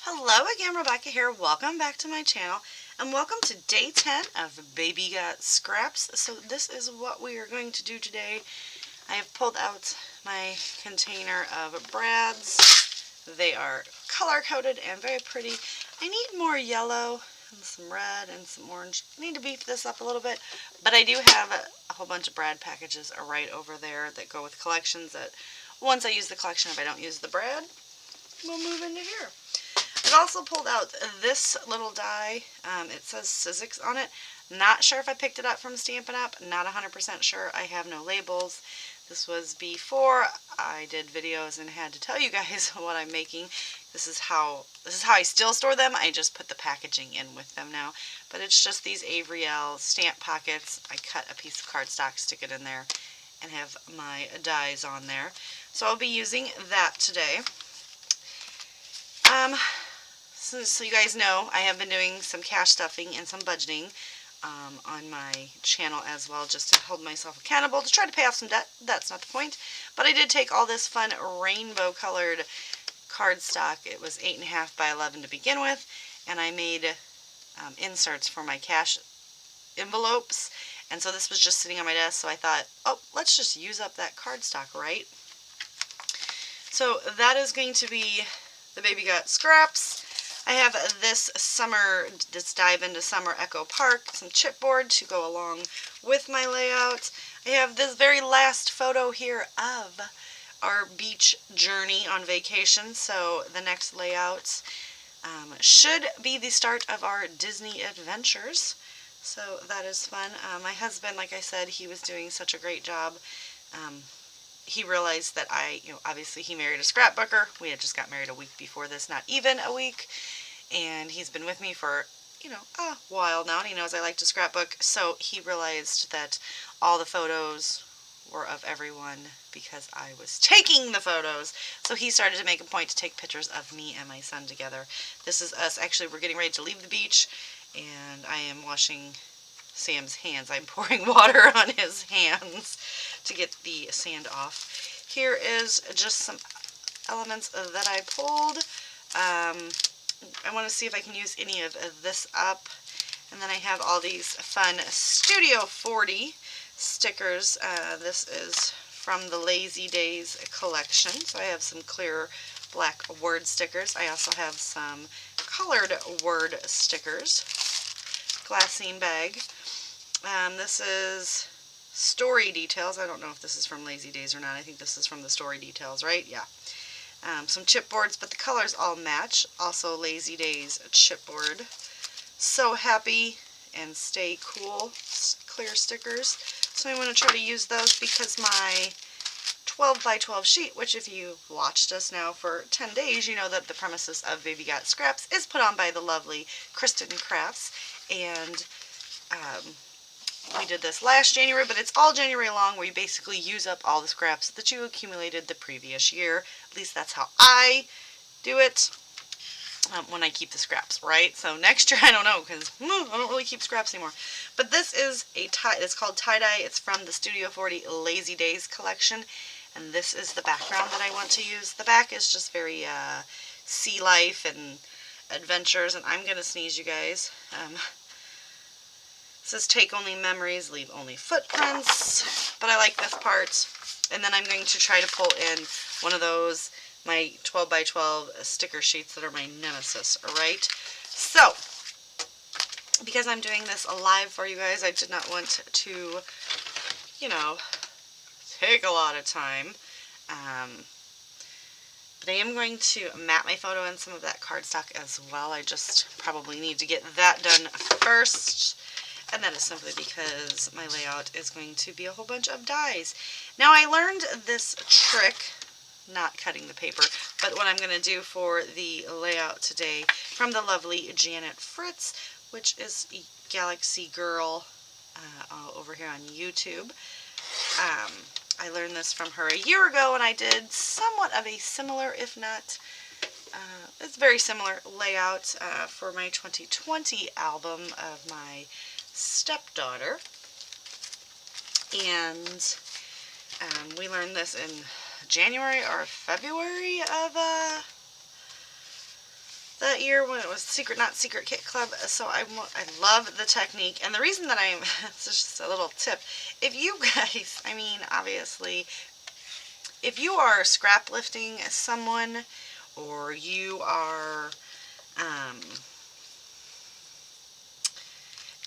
Hello again, Rebecca here. Welcome back to my channel and welcome to day 10 of Baby Got Scraps. So this is what we are going to do today. I have pulled out my container of brads. They are color coded and very pretty. I need more yellow and some red and some orange. I need to beef this up a little bit, but I do have a whole bunch of brad packages right over there that go with collections that once I use the collection, if I don't use the brad, we'll move into here. I've also pulled out this little die. It says Sizzix on it. Not sure if I picked it up from Stampin' Up. Not 100% sure. I have no labels. This was before I did videos and had to tell you guys what I'm making. This is how I still store them. I just put the packaging in with them now. But it's just these Avriel stamp pockets. I cut a piece of cardstock, stick it in there, and have my dies on there. So I'll be using that today. So you guys know, I have been doing some cash stuffing and some budgeting on my channel as well, just to hold myself accountable, to try to pay off some debt. That's not the point. But I did take all this fun rainbow colored cardstock. It was 8.5 by 11 to begin with, and I made inserts for my cash envelopes. And so this was just sitting on my desk, so I thought, oh, let's just use up that cardstock, right? So that is going to be the Baby Got Scraps. I have this Dive into Summer Echo Park, some chipboard to go along with my layout. I have this very last photo here of our beach journey on vacation, so the next layout should be the start of our Disney adventures. So that is fun. My husband, like I said, he was doing such a great job. He realized that obviously he married a scrapbooker. We had just got married a week before this, not even a week. And he's been with me for, a while now, and he knows I like to scrapbook. So he realized that all the photos were of everyone because I was taking the photos. So he started to make a point to take pictures of me and my son together. This is us. Actually, we're getting ready to leave the beach, and I am washing Sam's hands. I'm pouring water on his hands to get the sand off. Here is just some elements that I pulled. I want to see if I can use any of this up. And then I have all these fun Studio 40 stickers. This is from the Lazy Days collection. So I have some clear black word stickers. I also have some colored word stickers. Glassine bag. This is Story Details. I don't know if this is from Lazy Days or not. I think this is from the Story Details, right? Yeah. Some chipboards, but the colors all match. Also Lazy Days chipboard. So Happy and Stay Cool clear stickers. So I want to try to use those because my 12 by 12 sheet, which if you watched us now for 10 days, you know that the premises of Baby Got Scraps is put on by the lovely Kristen Crafts. And we did this last January, but it's all January long, where you basically use up all the scraps that you accumulated the previous year. At least that's how I do it when I keep the scraps, right? So next year, I don't know, because I don't really keep scraps anymore. But this is a tie. It's called Tie-Dye. It's from the Studio 40 Lazy Days collection. And this is the background that I want to use. The back is just very sea life and adventures. And I'm going to sneeze, you guys. It says take only memories, leave only footprints, but I like this part. And then I'm going to try to pull in one of those, my 12 by 12 sticker sheets that are my nemesis, alright? So, because I'm doing this live for you guys, I did not want to, take a lot of time. But I am going to mat my photo in some of that cardstock as well. I just probably need to get that done first. And that is simply because my layout is going to be a whole bunch of dies. Now I learned this trick, not cutting the paper, but what I'm going to do for the layout today from the lovely Janet Fritz, which is Galaxy Girl over here on YouTube. I learned this from her a year ago, and I did somewhat of a similar, if not, it's very similar layout for my 2020 album of my stepdaughter. And we learned this in January or February of the that year when it was Secret Not Secret Kit Club. So I love the technique. And the reason that it's just a little tip. If you guys, I mean, obviously, if you are scrap lifting someone, or you are,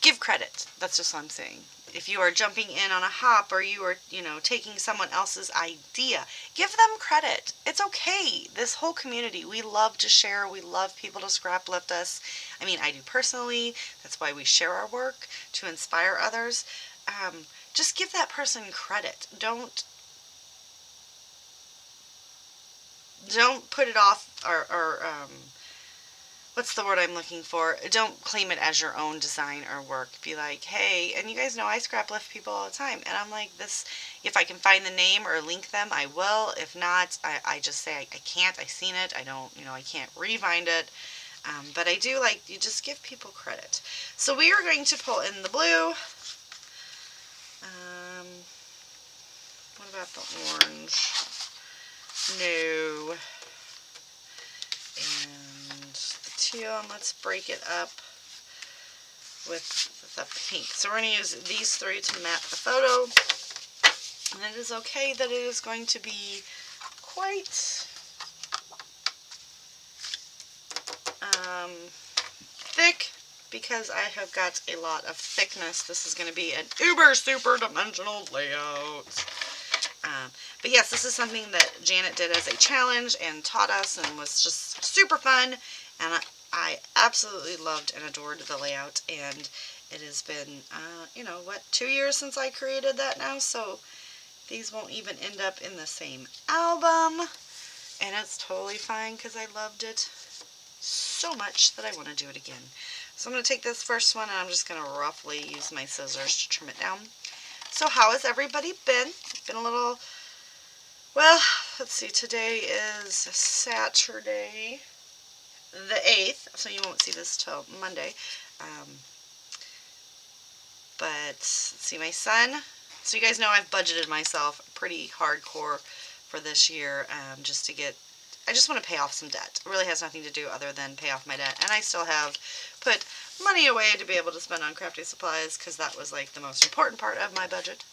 give credit. That's just what I'm saying. If you are jumping in on a hop, or you are, taking someone else's idea, give them credit. It's okay. This whole community, we love to share. We love people to scrap lift us. I mean, I do personally. That's why we share our work, to inspire others. Just give that person credit. Don't put it off, or what's the word I'm looking for? Don't claim it as your own design or work. Be like, hey, and you guys know I scrap lift people all the time. And I'm like, this, if I can find the name or link them, I will. If not, I just say I can't. I've seen it. I don't, I can't refind it. But I do like, you just give people credit. So we are going to pull in the blue. What about the orange? No. And the teal, and let's break it up with the pink. So we're going to use these three to map the photo. And it is okay that it is going to be quite thick, because I have got a lot of thickness. This is going to be an uber super dimensional layout. But yes, this is something that Janet did as a challenge and taught us, and was just super fun. And I absolutely loved and adored the layout. And it has been, 2 years since I created that now. So these won't even end up in the same album. And it's totally fine, because I loved it so much that I want to do it again. So I'm going to take this first one, and I'm just going to roughly use my scissors to trim it down. So how has everybody been? It's been a little, well, let's see, today is Saturday the 8th, so you won't see this till Monday. But let's see, my son, so you guys know I've budgeted myself pretty hardcore for this year, just to get, I just want to pay off some debt. It really has nothing to do other than pay off my debt. And I still have put money away to be able to spend on crafty supplies, because that was like the most important part of my budget.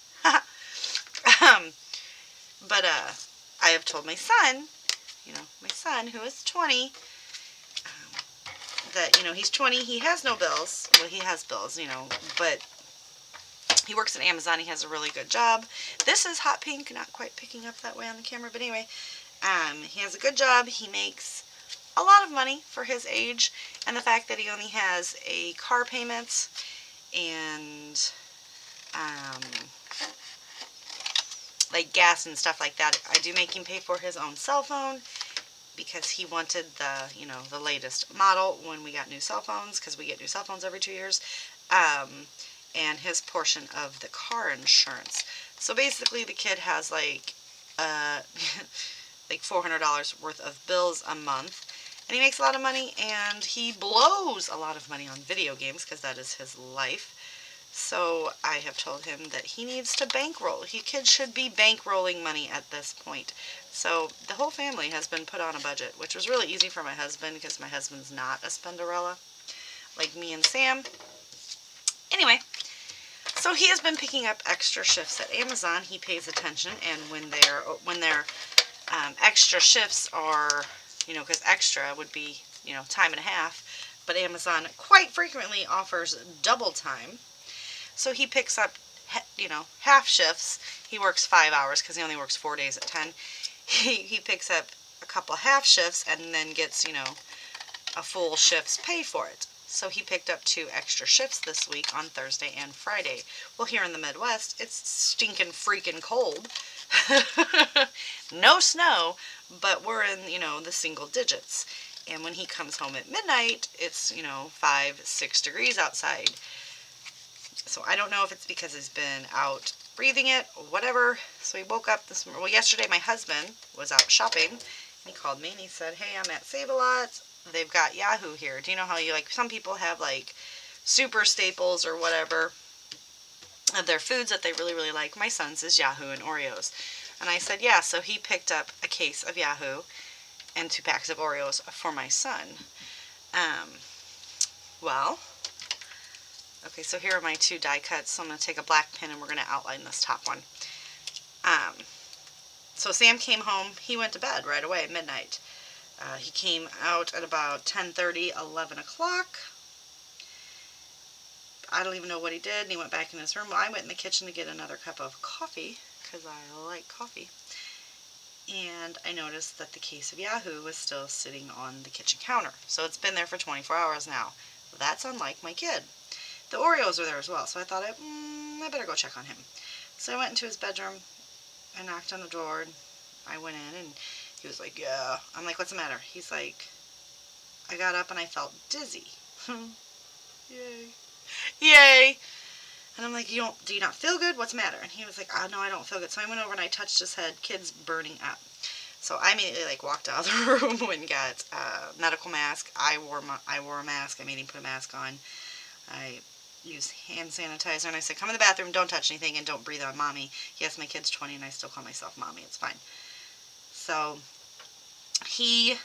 But I have told my son, my son who is 20, that, he's 20, he has no bills. Well, he has bills, but he works at Amazon. He has a really good job. This is hot pink, not quite picking up that way on the camera, but anyway, he has a good job. He makes a lot of money for his age, and the fact that he only has a car payment and like gas and stuff like that. I do make him pay for his own cell phone, because he wanted the, the latest model when we got new cell phones, because we get new cell phones every 2 years, and his portion of the car insurance. So basically the kid has like like $400 worth of bills a month, and he makes a lot of money, and he blows a lot of money on video games, because that is his life. So I have told him that he needs to bankroll. Kids should be bankrolling money at this point. So the whole family has been put on a budget, which was really easy for my husband, because my husband's not a spenderella like me and Sam. Anyway, so he has been picking up extra shifts at Amazon. He pays attention, and when their extra shifts are, because extra would be, time and a half, but Amazon quite frequently offers double time. So he picks up, half shifts. He works 5 hours, because he only works 4 days at 10. He picks up a couple half shifts, and then gets, a full shift's pay for it. So he picked up 2 extra shifts this week on Thursday and Friday. Well, here in the Midwest, it's stinking freaking cold. No snow, but we're in, the single digits. And when he comes home at midnight, it's, 5, 6 degrees outside. So I don't know if it's because he's been out breathing it or whatever. So he woke up this morning. Well, yesterday my husband was out shopping. And he called me and he said, hey, I'm at Save-A-Lot. They've got Yahoo here. Do you know how some people have like super staples or whatever of their foods that they really, really like? My son's is Yahoo and Oreos. And I said, yeah. So he picked up a case of Yahoo and 2 packs of Oreos for my son. Well, okay, so here are my 2 die cuts. So I'm going to take a black pen and we're going to outline this top one. So Sam came home. He went to bed right away at midnight. He came out at about 10:30, 11 o'clock. I don't even know what he did, and he went back in his room. Well, I went in the kitchen to get another cup of coffee, because I like coffee. And I noticed that the case of Yahoo was still sitting on the kitchen counter. So it's been there for 24 hours now. That's unlike my kid. The Oreos are there as well, so I thought I better go check on him. So I went into his bedroom, I knocked on the door, and I went in, and he was like, yeah. I'm like, what's the matter? He's like, I got up and I felt dizzy. Yay. Yay. And I'm like, do you not feel good? What's the matter? And he was like, oh, no, I don't feel good. So I went over and I touched his head. Kid's burning up. So I immediately walked out of the room and got a medical mask. I wore a mask. I made him put a mask on. I used hand sanitizer and I said, come in the bathroom, don't touch anything, and don't breathe on mommy. Yes, my kid's 20 and I still call myself mommy. It's fine. So I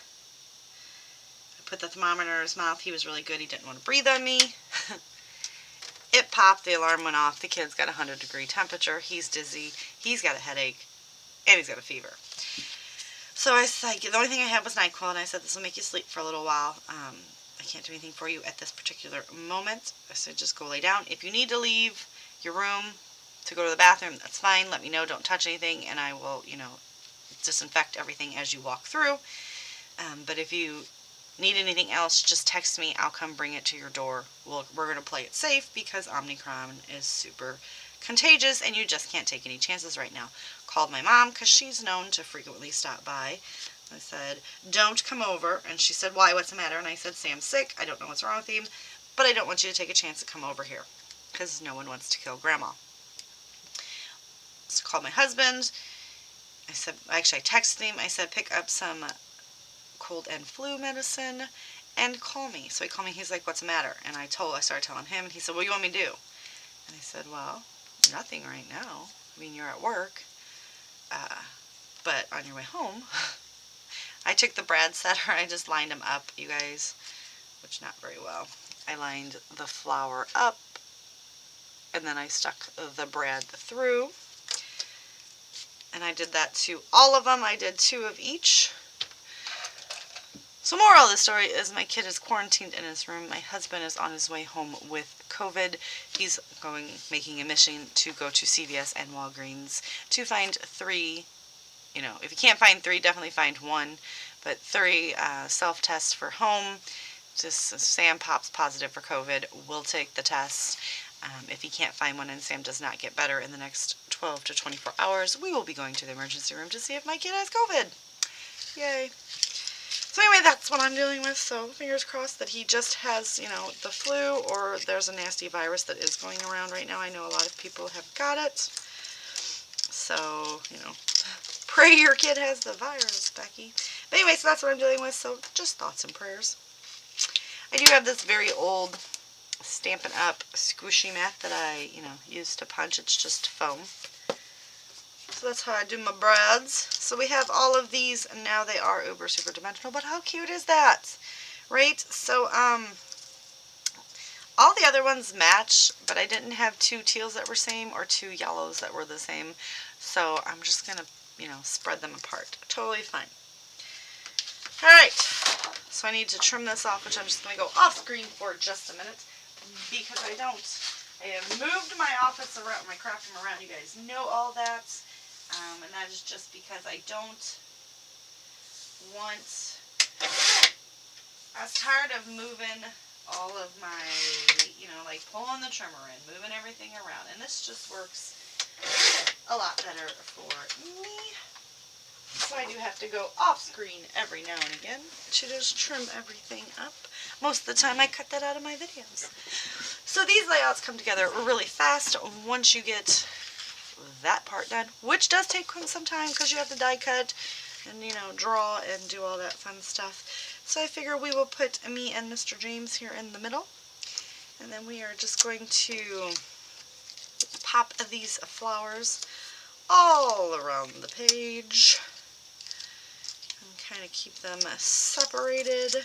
put the thermometer in his mouth. He was really good. He didn't want to breathe on me. It popped. The alarm went off. The kid's got a 100-degree temperature. He's dizzy. He's got a headache. And he's got a fever. So I said, the only thing I had was NyQuil, and I said, this will make you sleep for a little while. I can't do anything for you at this particular moment. I said, just go lay down. If you need to leave your room to go to the bathroom, that's fine. Let me know. Don't touch anything, and I will, disinfect everything as you walk through. But if you need anything else, just text me. I'll come bring it to your door. We're going to play it safe because Omicron is super contagious and you just can't take any chances right now. Called my mom because she's known to frequently stop by. I said, don't come over. And she said, why? What's the matter? And I said, Sam's sick. I don't know what's wrong with him, but I don't want you to take a chance to come over here because no one wants to kill Grandma. So I called my husband. I said, actually I texted him. I said, pick up some cold and flu medicine and call me. So he called me. He's like, what's the matter? And I started telling him, and he said, what do you want me to do? And I said, well, nothing right now. I mean, you're at work. But on your way home, I took the brad setter. I just lined them up, you guys, which not very well. I lined the flour up, and then I stuck the brad through. And I did that to all of them. I did 2 of each. So moral of the story is my kid is quarantined in his room. My husband is on his way home with COVID. He's making a mission to go to CVS and Walgreens to find 3, if you can't find 3, definitely find 1, but 3 self-tests for home. Just Sam pops positive for COVID, we'll take the test. If he can't find one and Sam does not get better in the next 12 to 24 hours, we will be going to the emergency room to see if my kid has COVID. Yay. So anyway, that's what I'm dealing with, so fingers crossed that he just has, the flu, or there's a nasty virus that is going around right now. I know a lot of people have got it. So, pray your kid has the virus, Becky. But anyway, so that's what I'm dealing with, so just thoughts and prayers. I do have this very old Stampin' Up! Squishy mat that I, use to punch. It's just foam. So that's how I do my brads. So we have all of these, and now they are uber super dimensional, but how cute is that? Right? So, all the other ones match, but I didn't have 2 teals that were same or 2 yellows that were the same. So I'm just going to, spread them apart. Totally fine. Alright, so I need to trim this off, which I'm just going to go off screen for just a minute, because I have moved my office around, my craft room around, you guys know all that, and that is just because I don't want, I was tired of moving all of my, pulling the trimmer in, moving everything around, and this just works a lot better for me. So I do have to go off screen every now and again to just trim everything up. Most of the time I cut that out of my videos. So these layouts come together really fast once you get that part done, which does take some time because you have to die cut and, draw and do all that fun stuff. So I figure we will put me and Mr. James here in the middle. And then we are just going to pop these flowers all around the page. And kind of keep them separated.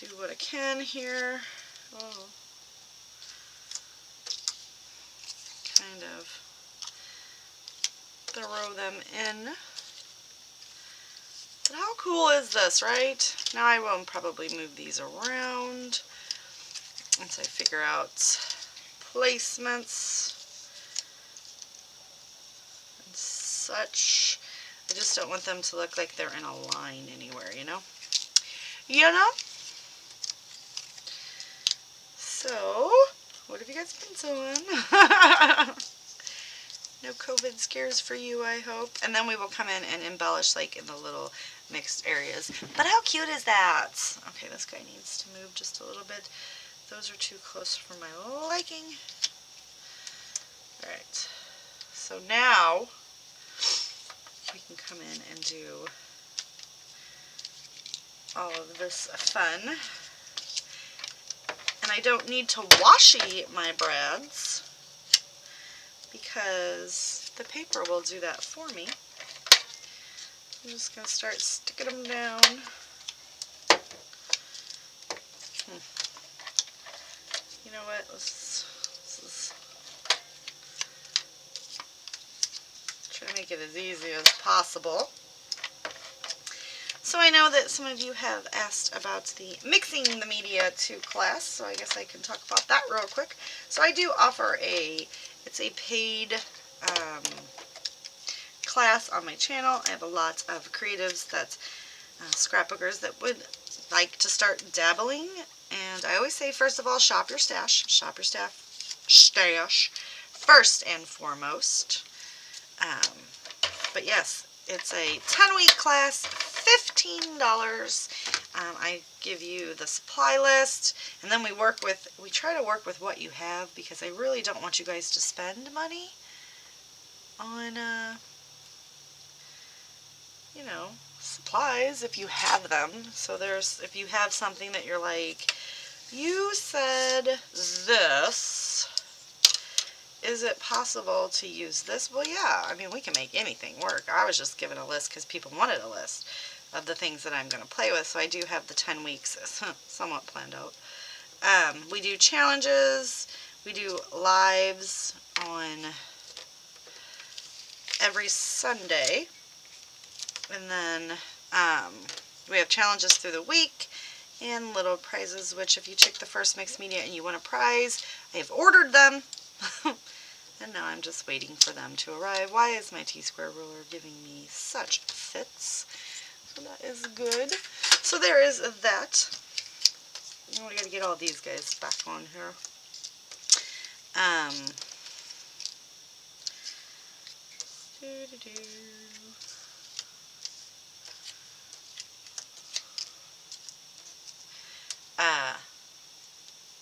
do what I can here. Oh. Kind of throw them in. But how cool is this, right? Now I will probably move these around once I figure out placements and such. I just don't want them to look like they're in a line anywhere, you know? You know? So, what have you guys been doing? No COVID scares for you, I hope. And then we will come in and embellish like in the little mixed areas. But how cute is that? Okay, this guy needs to move just a little bit. Those are too close for my liking. Alright, so now we can come in and do all of this fun. And I don't need to washi my brads because the paper will do that for me. I'm just going to start sticking them down. You know what? Let's try to make it as easy as possible. So I know that some of you have asked about the Mixing the Media 2 class, so I guess I can talk about that real quick. So I do offer it's a paid class on my channel. I have a lot of creatives scrapbookers that would like to start dabbling. And I always say, first of all, shop your stash. Shop your stash first and foremost. But yes, it's a 10-week class, $15. I give you the supply list, and then we try to work with what you have, because I really don't want you guys to spend money on, you know, supplies if you have them. So if you have something that you're like, you said this, is it possible to use this? Well, yeah, I mean, we can make anything work. I was just given a list because people wanted a list of the things that I'm going to play with, so I do have the 10 weeks somewhat planned out. We do challenges, we do lives on every Sunday, and then we have challenges through the week and little prizes, which if you check the First Mixed Media and you want a prize, I have ordered them. And now I'm just waiting for them to arrive. Why is my T-square ruler giving me such fits? So that is good. So there is that. Now we gotta get all these guys back on here.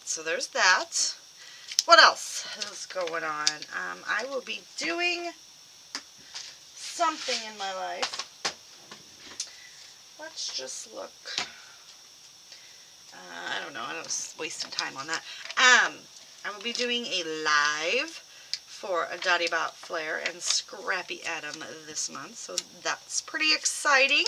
So there's that. What else is going on? I will be doing something in my life. Let's just look. I don't know. I don't wasting time on that. I will be doing a live for a Dottie Bot Flair and Scrappy Adam this month, so that's pretty exciting.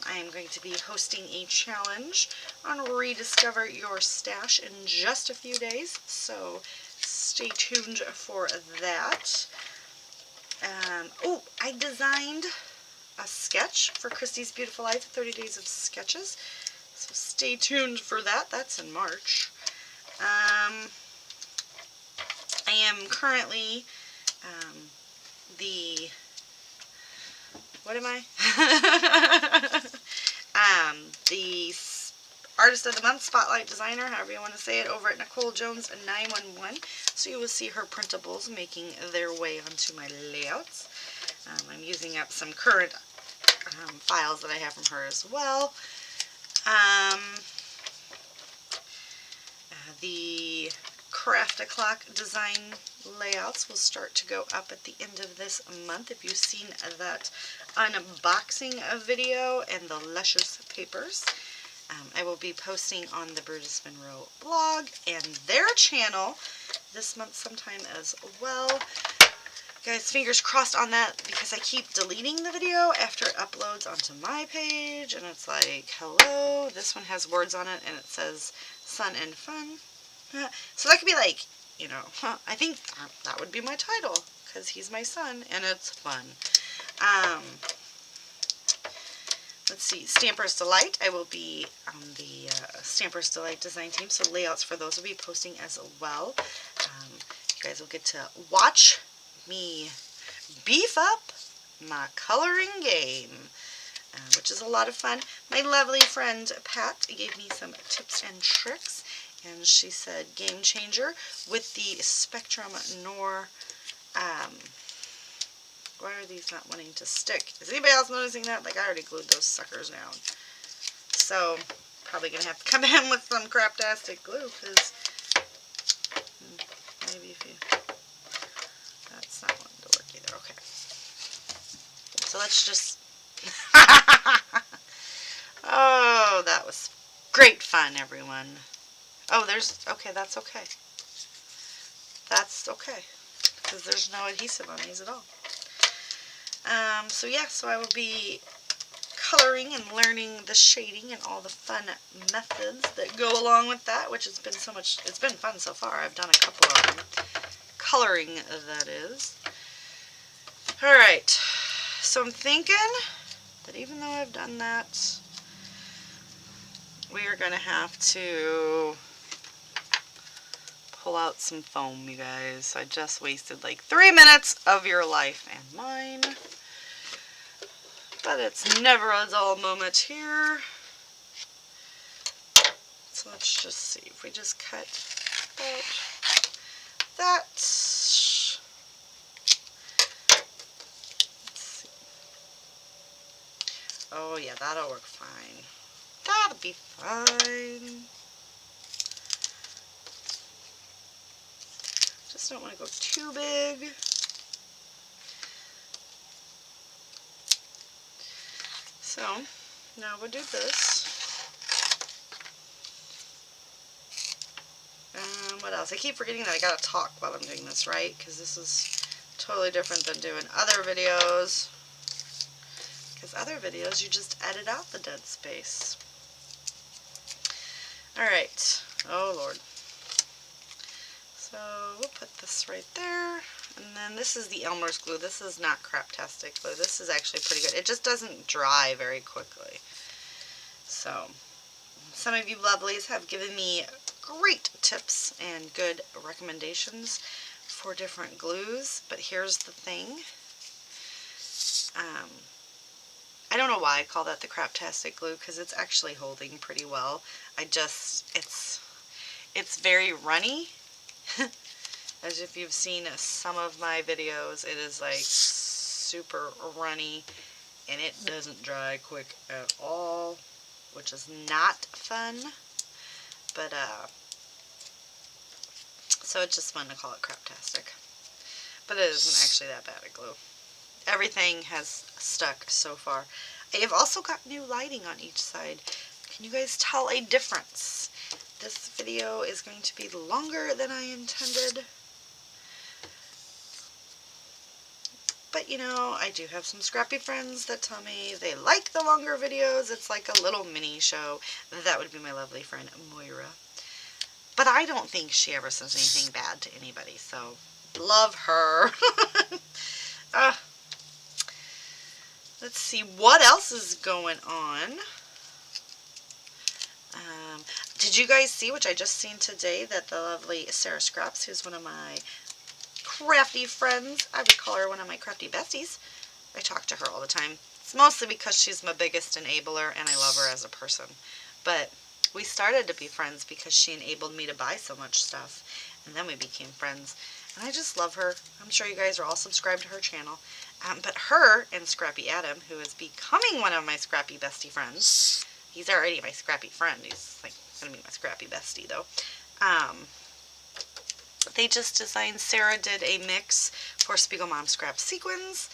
I am going to be hosting a challenge on Rediscover Your Stash in just a few days, so stay tuned for that. Oh, I designed a sketch for Christy's Beautiful Life, 30 Days of Sketches, so stay tuned for that. That's in March. I am currently the Artist of the Month, Spotlight Designer, however you want to say it, over at Nicole Jones 911. So you will see her printables making their way onto my layouts. I'm using up some current files that I have from her as well. The Craft-A-Clock design layouts will start to go up at the end of this month. If you've seen that unboxing video and the luscious papers, I will be posting on the Brutus Monroe blog and their channel this month sometime as well. Guys, fingers crossed on that because I keep deleting the video after it uploads onto my page. And it's like, hello, this one has words on it and it says sun and fun. So that could be like, you know, I think that would be my title because he's my son and it's fun. Let's see, Stampers Delight. I will be on the Stampers Delight design team, so layouts for those will be posting as well. You guys will get to watch me beef up my coloring game, which is a lot of fun. My lovely friend Pat gave me some tips and tricks, and she said game changer with the Spectrum Noir. Why are these not wanting to stick? Is anybody else noticing that? Like, I already glued those suckers down. So, probably going to have to come in with some craptastic glue, because maybe if you... That's not wanting to work either. Okay. So, let's just... Oh, that was great fun, everyone. Oh, there's... Okay, that's okay. That's okay. Because there's no adhesive on these at all. So yeah, so I will be coloring and learning the shading and all the fun methods that go along with that, which has been so much, it's been fun so far. I've done a couple of them. Coloring, that is. Alright, so I'm thinking that even though I've done that, we are going to have to pull out some foam, you guys. I just wasted like 3 minutes of your life and mine. But it's never a dull moment here. So let's just see if we just cut that. Let's see. Oh yeah, that'll work fine. That'll be fine. Just don't want to go too big. So, now we'll do this. What else? I keep forgetting that I gotta talk while I'm doing this, right? Because this is totally different than doing other videos. Because other videos, you just edit out the dead space. Alright. Oh, Lord. So, we'll put this right there. And then this is the Elmer's glue. This is not craptastic glue. This is actually pretty good. It just doesn't dry very quickly. So, some of you lovelies have given me great tips and good recommendations for different glues. But here's the thing. I don't know why I call that the craptastic glue, because it's actually holding pretty well. It's very runny. As if you've seen some of my videos, it is like super runny and it doesn't dry quick at all, which is not fun. But so it's just fun to call it craptastic. But it isn't actually that bad a glue. Everything has stuck so far. I have also got new lighting on each side. Can you guys tell a difference? This video is going to be longer than I intended. But, you know, I do have some scrappy friends that tell me they like the longer videos. It's like a little mini show. That would be my lovely friend, Moira. But I don't think she ever says anything bad to anybody, so love her. Let's see, what else is going on? Did you guys see, which I just seen today, that the lovely Sarah Scraps, who's one of my crafty friends, I would call her one of my crafty besties. I talk to her all the time. It's mostly because she's my biggest enabler and I love her as a person. But we started to be friends because she enabled me to buy so much stuff. And then we became friends. And I just love her. I'm sure you guys are all subscribed to her channel. But her and Scrappy Adam, who is becoming one of my scrappy bestie friends. He's already my scrappy friend. He's like going to be my scrappy bestie though. They just designed, Sarah did a mix for Spiegel Mom Scrap Sequins,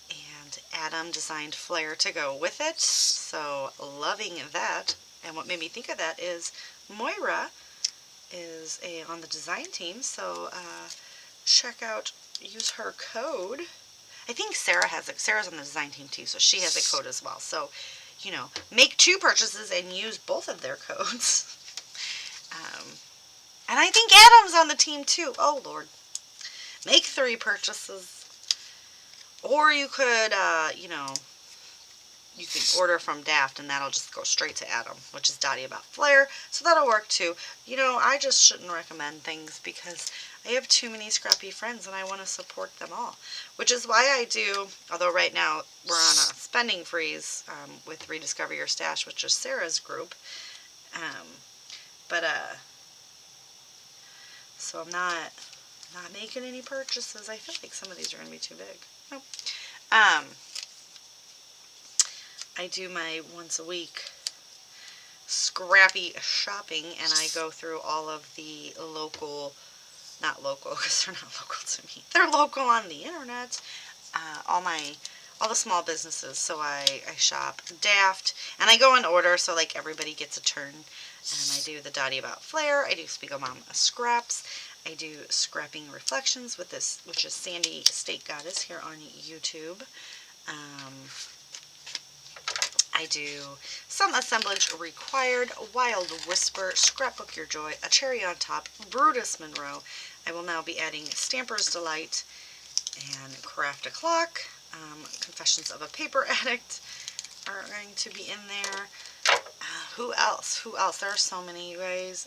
and Adam designed Flair to go with it, so loving that. And what made me think of that is Moira is on the design team, so check out use her code. I think Sarah has it. Sarah's on the design team too, so she has a code as well. So, you know, make 2 purchases and use both of their codes. And I think Adam's on the team too. Oh, Lord. Make 3 purchases. Or you could, you know, you can order from Daft and that'll just go straight to Adam, which is Dottie About Flair. So that'll work too. You know, I just shouldn't recommend things because I have too many scrappy friends and I want to support them all. Which is why I do, although right now we're on a spending freeze with Rediscover Your Stash, which is Sarah's group. So I'm not making any purchases. I feel like some of these are going to be too big. Nope. I do my once a week scrappy shopping and I go through all of the local, not local because they're not local to me, they're local on the internet, all the small businesses. So I shop Daft and I go in order so like everybody gets a turn. And I do the Dottie About Flair, I do Spiegel Mom Scraps, I do Scrapping Reflections with this, which is Sandy State Goddess here on YouTube. I do Some Assemblage Required, Wild Whisper, Scrapbook Your Joy, A Cherry on Top, Brutus Monroe. I will now be adding Stamper's Delight and Craft a Clock. Confessions of a Paper Addict are going to be in there. Who else? There are so many, you guys.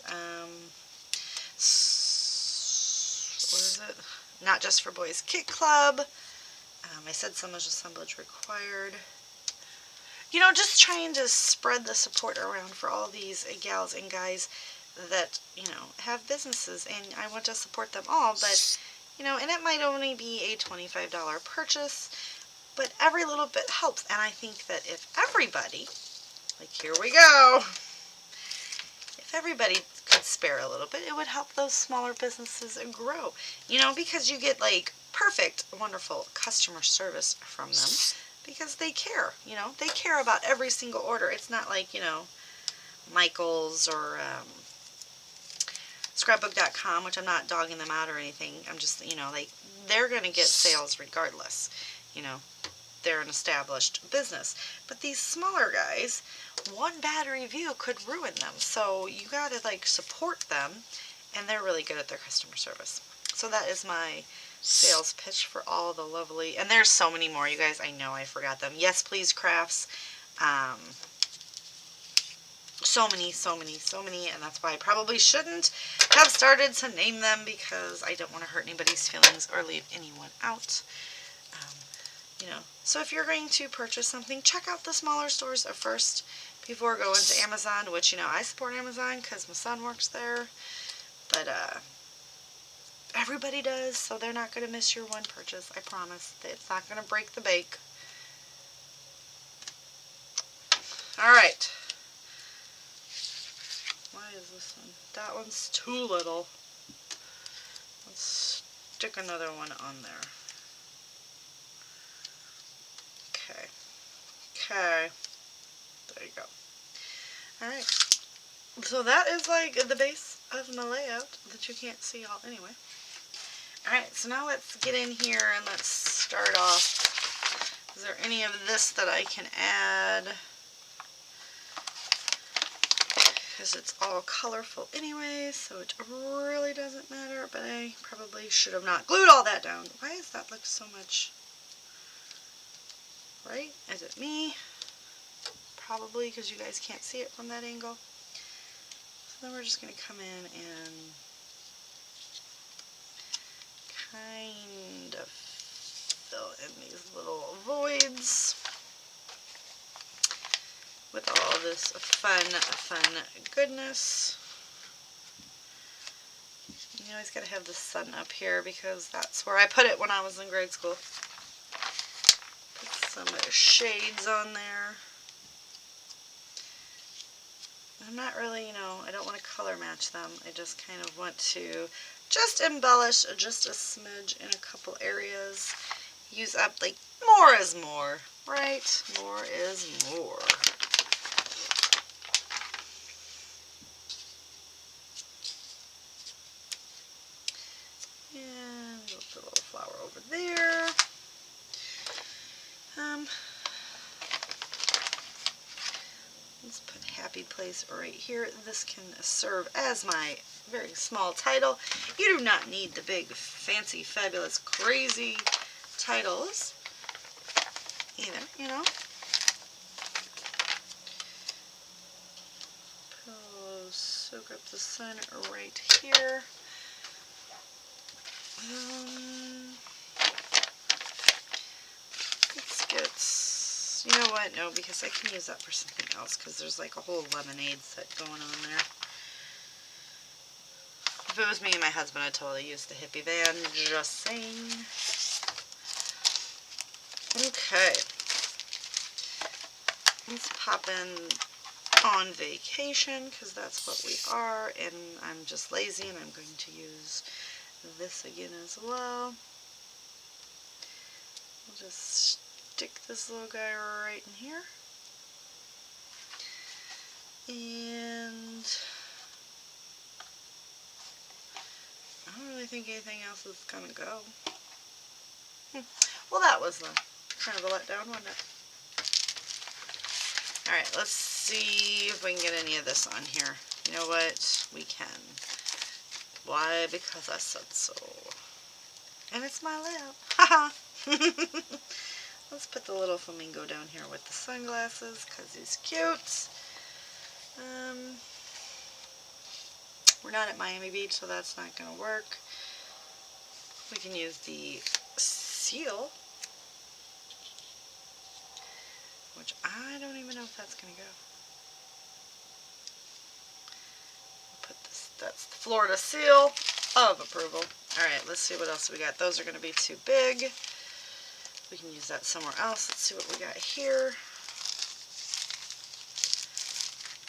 What is it? Not Just for Boys Kit Club. I said Some Assemblage Required. You know, just trying to spread the support around for all these gals and guys that, you know, have businesses, and I want to support them all, but, you know, and it might only be a $25 purchase, but every little bit helps, and I think that if everybody, like here we go, if everybody could spare a little bit, it would help those smaller businesses grow, you know, because you get, like, perfect, wonderful customer service from them. Because they care, you know, they care about every single order. It's not like, you know, Michael's or Scrapbook.com, which I'm not dogging them out or anything. I'm just, you know, like, they're going to get sales regardless. You know, they're an established business. But these smaller guys, one bad review could ruin them. So you got to, like, support them, and they're really good at their customer service. So that is my sales pitch for all the lovely, and there's so many more, you guys. I know I forgot them. Yes Please Crafts, so many, and that's why I probably shouldn't have started to name them because I don't want to hurt anybody's feelings or leave anyone out. You know, so if you're going to purchase something, check out the smaller stores at first before going to Amazon, which, you know, I support Amazon because my son works there, but everybody does, so they're not going to miss your one purchase. I promise. It's not going to break the bank. Alright. Why is this one? That one's too little. Let's stick another one on there. Okay. Okay. There you go. Alright. So that is like the base of my layout that you can't see all anyway. Alright, so now let's get in here and let's start off. Is there any of this that I can add? Because it's all colorful anyway, so it really doesn't matter, but I probably should have not glued all that down. Why does that look so much? Right? Is it me? Probably, because you guys can't see it from that angle. So then we're just going to come in and kind of fill in these little voids with all this fun goodness. You always gotta have the sun up here because that's where I put it when I was in grade school. Put some shades on there. I'm not really, you know, I don't want to color match them. I just kind of want to just embellish just a smidge in a couple areas. Use up, like, more is more, right? More is more. And we'll put a little flower over there. Let's put Happy Place right here. This can serve as my very small title. You do not need the big, fancy, fabulous, crazy titles either, you know. Soak up the sun right here. Let's get, you know what, no, because I can use that for something else, because there's like a whole lemonade set going on there. If it was me and my husband, I'd totally use the hippie van, just saying. Okay. Let's pop in on vacation, because that's what we are, and I'm just lazy, and I'm going to use this again as well. We'll just stick this little guy right in here, and I don't really think anything else is gonna go. Well, that was kind of a letdown, wasn't it? Alright, let's see if we can get any of this on here. You know what? We can. Why? Because I said so. And it's my lip. Haha! Let's put the little flamingo down here with the sunglasses, because he's cute. We're not at Miami Beach, so that's not going to work. We can use the seal, which I don't even know if that's going to go. Put this, that's the Florida seal of approval. Alright, let's see what else we got. Those are going to be too big. We can use that somewhere else. Let's see what we got here.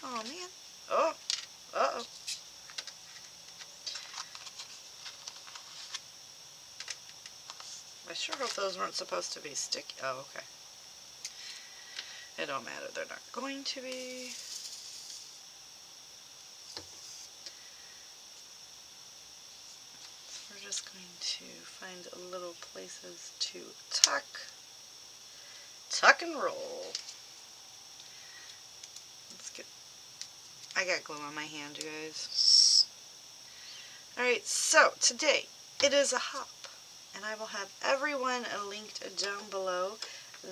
Oh, man. Oh. Uh-oh. I sure hope those weren't supposed to be sticky. Oh, okay. It don't matter. They're not going to be. So we're just going to find little places to tuck. Tuck and roll. Let's get. I got glue on my hand, you guys. Alright, so today it is a hop. And I will have everyone linked down below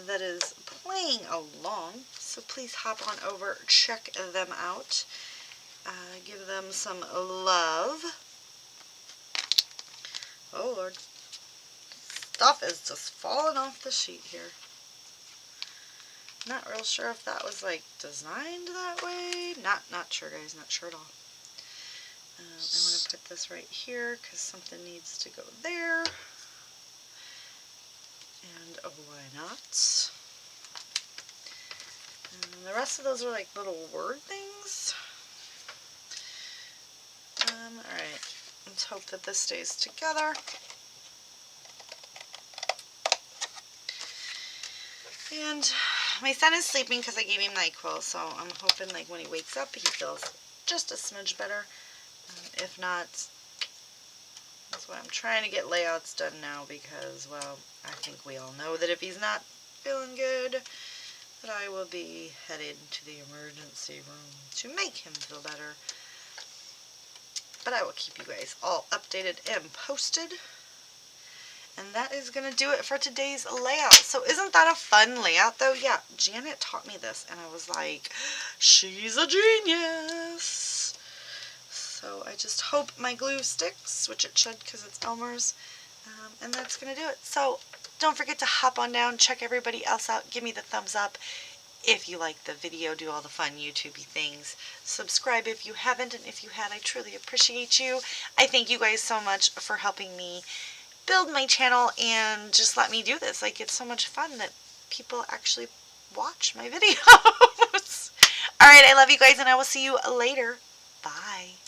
that is playing along. So please hop on over, check them out. Give them some love. Oh Lord. Stuff is just falling off the sheet here. Not real sure if that was like designed that way. Not sure, guys. Not sure at all. I want to put this right here because something needs to go there. And oh, why not? And the rest of those are like little word things. Alright, let's hope that this stays together. And my son is sleeping because I gave him NyQuil, so I'm hoping like when he wakes up he feels just a smidge better. If not, that's why I'm trying to get layouts done now because, well, I think we all know that if he's not feeling good, that I will be headed to the emergency room to make him feel better. But I will keep you guys all updated and posted. And that is going to do it for today's layout. So isn't that a fun layout though? Yeah, Janet taught me this and I was like, she's a genius. So I just hope my glue sticks, which it should because it's Elmer's. And that's going to do it. So don't forget to hop on down, check everybody else out, give me the thumbs up if you like the video, do all the fun YouTube-y things. Subscribe if you haven't, and if you had, I truly appreciate you. I thank you guys so much for helping me build my channel and just let me do this. Like, it's so much fun that people actually watch my videos. Alright, I love you guys, and I will see you later. Bye.